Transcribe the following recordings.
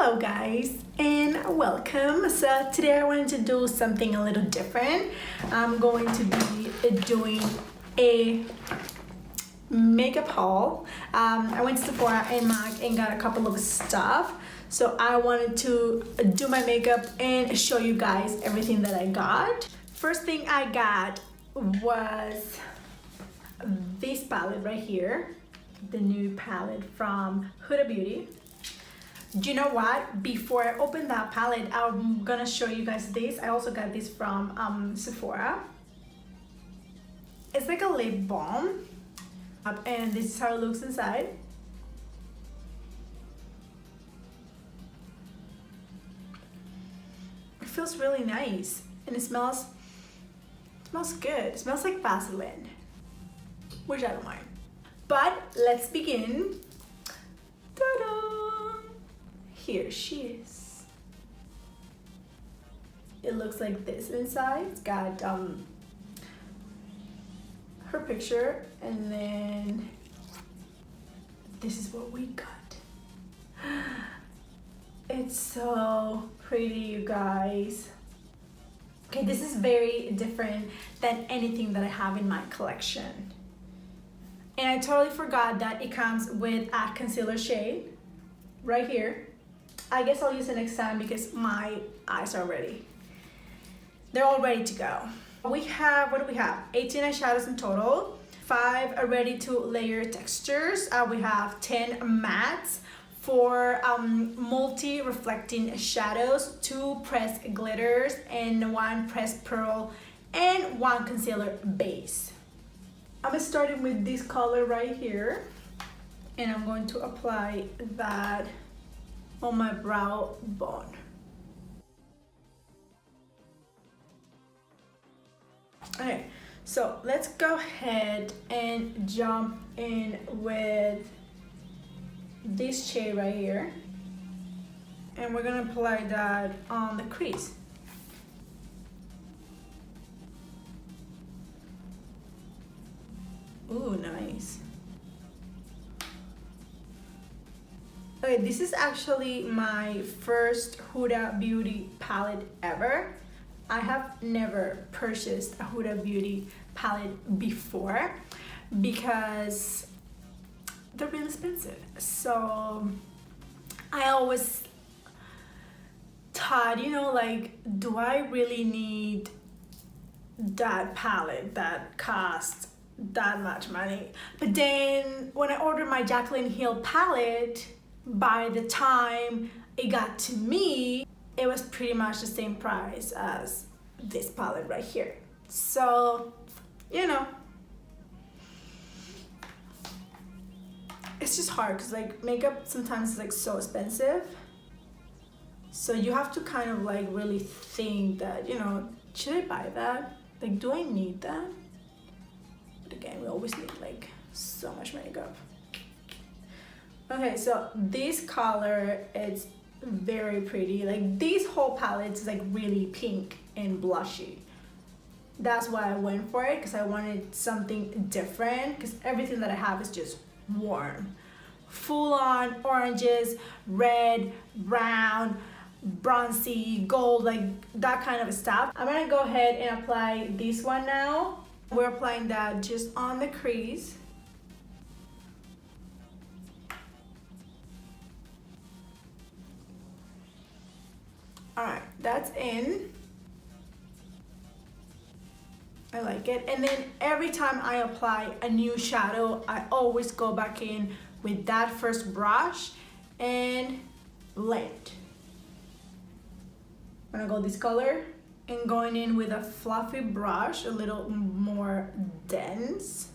Hello guys and welcome. So today I wanted to do something a little different. I'm going to be doing a makeup haul. I went to Sephora and Mac and got a couple of stuff. So I wanted to do my makeup and show you guys everything that I got. First thing I got was this palette right here. The nude palette from Huda Beauty. Do you know what? Before I open that palette, I'm gonna show you guys this. I also got this from Sephora. It's like a lip balm, and this is how it looks inside. It feels really nice, and it smells good. It smells like Vaseline, which I don't mind. But let's begin. Ta-da! Here she is. It looks like this inside. It's got her picture, and then this is what we got. It's so pretty, you guys. Okay, this is very different than anything that I have in my collection. And I totally forgot that it comes with a concealer shade right here. I guess I'll use it next time because my eyes are ready. They're all ready to go. We have, what do we have? 18 eyeshadows in total, 5 are ready to layer textures. We have 10 mattes, 4 multi-reflecting shadows, 2 pressed glitters, and 1 pressed pearl, and 1 concealer base. I'm starting with this color right here, and I'm going to apply that on my brow bone. Okay, so let's go ahead and jump in with this shade right here, and we're gonna apply that on the crease. Ooh, nice. Okay, this is actually my first Huda Beauty palette ever. I have never purchased a Huda Beauty palette before because they're really expensive. So I always thought, you know, like, do I really need that palette that costs that much money? But then when I ordered my Jaclyn Hill palette, by the time it got to me, it was pretty much the same price as this palette right here. So, you know, it's just hard because like makeup sometimes is like so expensive. So you have to kind of like really think that, you know, should I buy that? Like, do I need that? But again, we always need like so much makeup. Okay, so this color is very pretty. Like, this whole palette is like really pink and blushy. That's why I went for it, because I wanted something different, because everything that I have is just warm. Full on oranges, red, brown, bronzy, gold, like that kind of stuff. I'm gonna go ahead and apply this one now. We're applying that just on the crease. All right, that's in. I like it. And then every time I apply a new shadow, I always go back in with that first brush and blend. I'm gonna go this color and going in with a fluffy brush, a little more dense.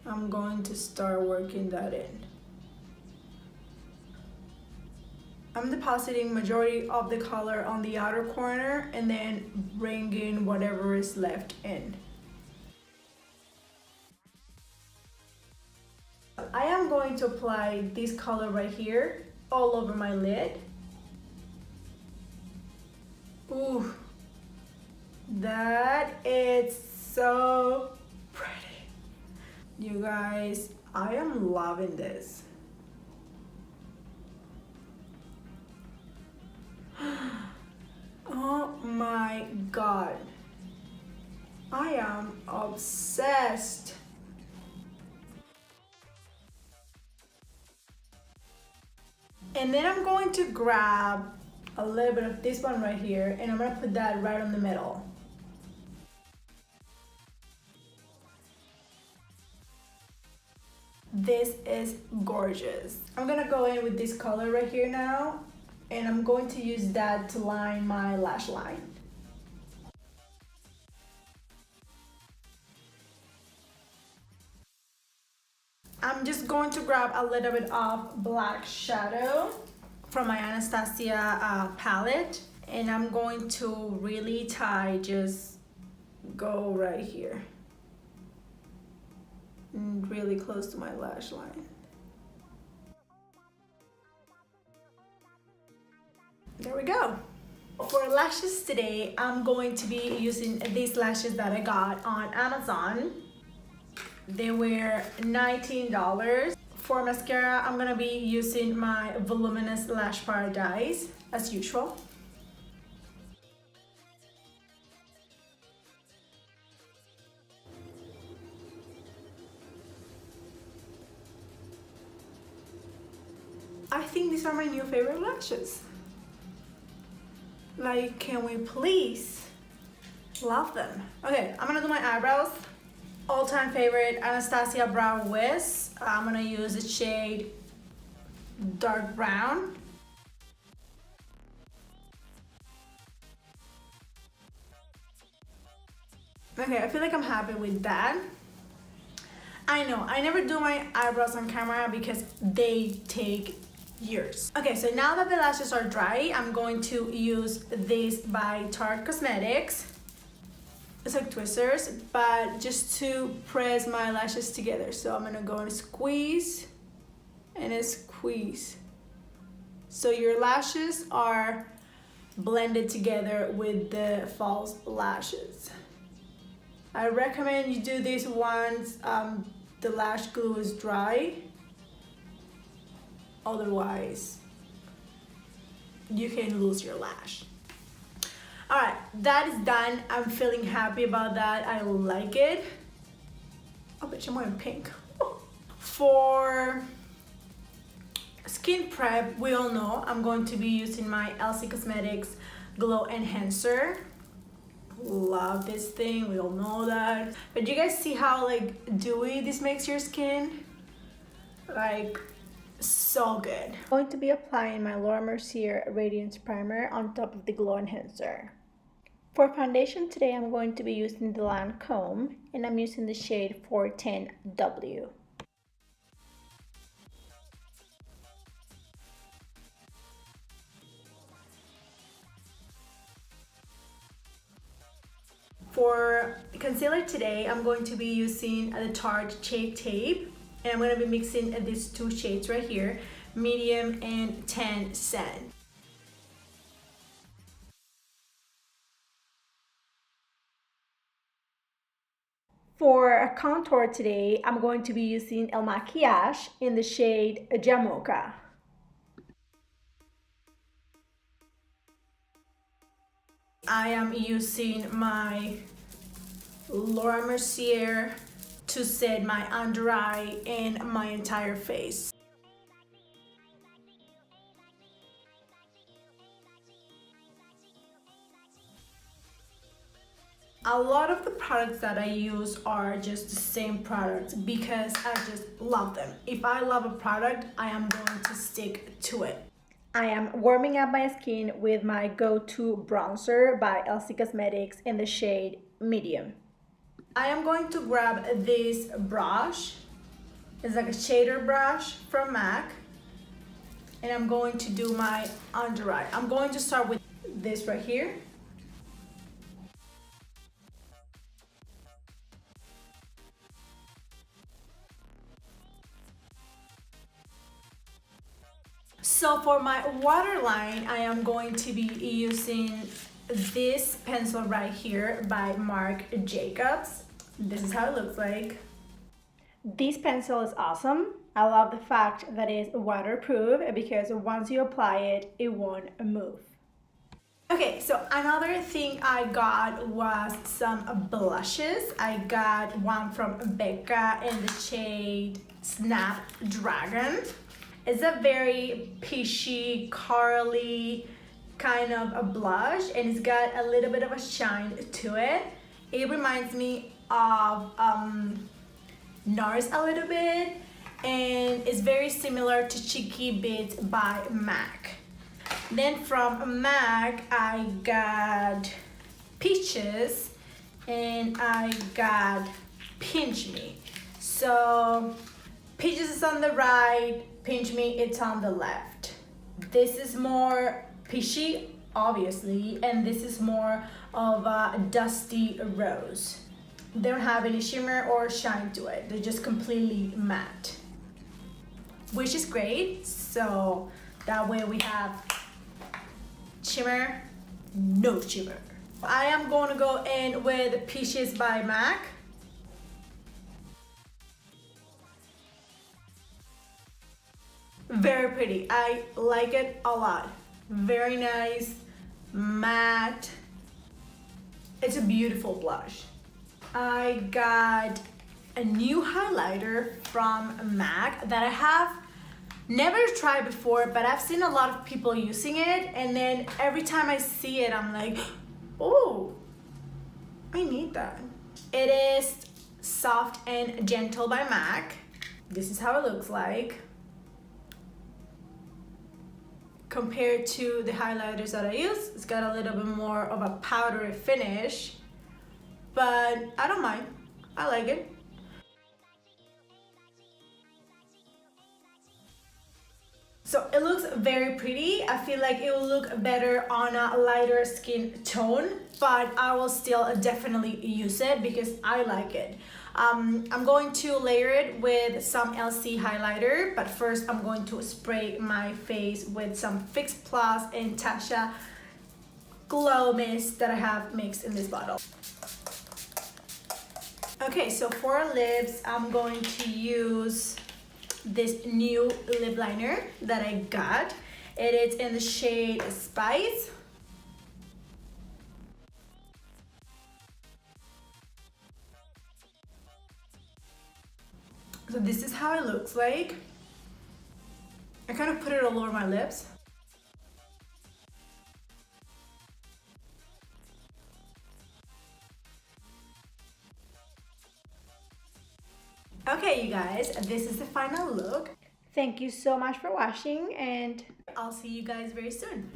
I'm going to start working that in. I'm depositing majority of the color on the outer corner and then bringing whatever is left in. I am going to apply this color right here all over my lid. Ooh, that is so pretty. You guys, I am loving this. And then I'm going to grab a little bit of this one right here, and I'm gonna put that right in the middle. This is gorgeous. I'm gonna go in with this color right here now, and I'm going to use that to line my lash line. I'm just going to grab a little bit of black shadow from my Anastasia palette, and I'm going to really just go right here and really close to my lash line. There we go. For lashes today, I'm going to be using these lashes that I got on Amazon. They were $19. For mascara, I'm gonna be using my Voluminous Lash Paradise as usual. I think these are my new favorite lashes. Like, can we please love them? Okay, I'm gonna do my eyebrows. All-time favorite Anastasia Brow Wiz. I'm gonna use the shade dark brown. Okay, I feel like I'm happy with that. I know, I never do my eyebrows on camera because they take years. Okay, so now that the lashes are dry, I'm going to use this by Tarte Cosmetics. It's like tweezers, but just to press my lashes together. So I'm gonna go and squeeze and squeeze. So your lashes are blended together with the false lashes. I recommend you do this once the lash glue is dry. Otherwise, you can lose your lash. All right, that is done. I'm feeling happy about that. I like it. Oh, bitch, I'm wearing pink. For skin prep, we all know I'm going to be using my Elcie Cosmetics Glow Enhancer. Love this thing, we all know that. But you guys see how like dewy this makes your skin? Like, so good. I'm going to be applying my Mercier Radiance Primer on top of the Glow Enhancer. For foundation today, I'm going to be using the Lancome, and I'm using the shade 410W. For concealer today, I'm going to be using the Tarte Shade Tape, and I'm going to be mixing these two shades right here, medium and tan sand. For a contour today, I'm going to be using Makiage in the shade Jamocha. I am using my Mercier to set my under eye and my entire face. A lot of the products that I use are just the same products because I just love them. If I love a product, I am going to stick to it. I am warming up my skin with my go-to bronzer by Elcie Cosmetics in the shade medium. I am going to grab this brush. It's like a shader brush from MAC. And I'm going to do my under eye. I'm going to start with this right here. So for my waterline, I am going to be using this pencil right here by Marc Jacobs. This is how it looks like. This pencil is awesome. I love the fact that it's waterproof because once you apply it, it won't move. Okay, so another thing I got was some blushes. I got one from Becca in the shade Snapdragon. It's a very peachy, corally kind of a blush, and it's got a little bit of a shine to it. It reminds me of NARS a little bit, and it's very similar to Cheeky Bits by MAC. Then from MAC, I got Peaches, and I got Pinch Me. So Peaches is on the right, Pinch Me it's on the left. This is more peachy, obviously, and this is more of a dusty rose. They don't have any shimmer or shine to it. They're just completely matte, which is great. So that way we have shimmer, no shimmer. I am going to go in with Peaches by MAC. Very pretty. I like it a lot. Very nice, matte. It's a beautiful blush. I got a new highlighter from MAC that I have never tried before, but I've seen a lot of people using it, and then every time I see it, I'm like, oh, I need that. It is Soft and Gentle by MAC. This is how it looks like compared to the highlighters that I use. It's got a little bit more of a powdery finish, but I don't mind. I like it. So it looks very pretty. I feel like it will look better on a lighter skin tone, but I will still definitely use it because I like it. I'm going to layer it with some Elcie highlighter, but first I'm going to spray my face with some Fix Plus and Tasha Glow Mist that I have mixed in this bottle. Okay, so for lips, I'm going to use this new lip liner that I got. It is in the shade Spice. So this is how it looks like. I kind of put it all over my lips. Okay, you guys, this is the final look. Thank you so much for watching, and I'll see you guys very soon.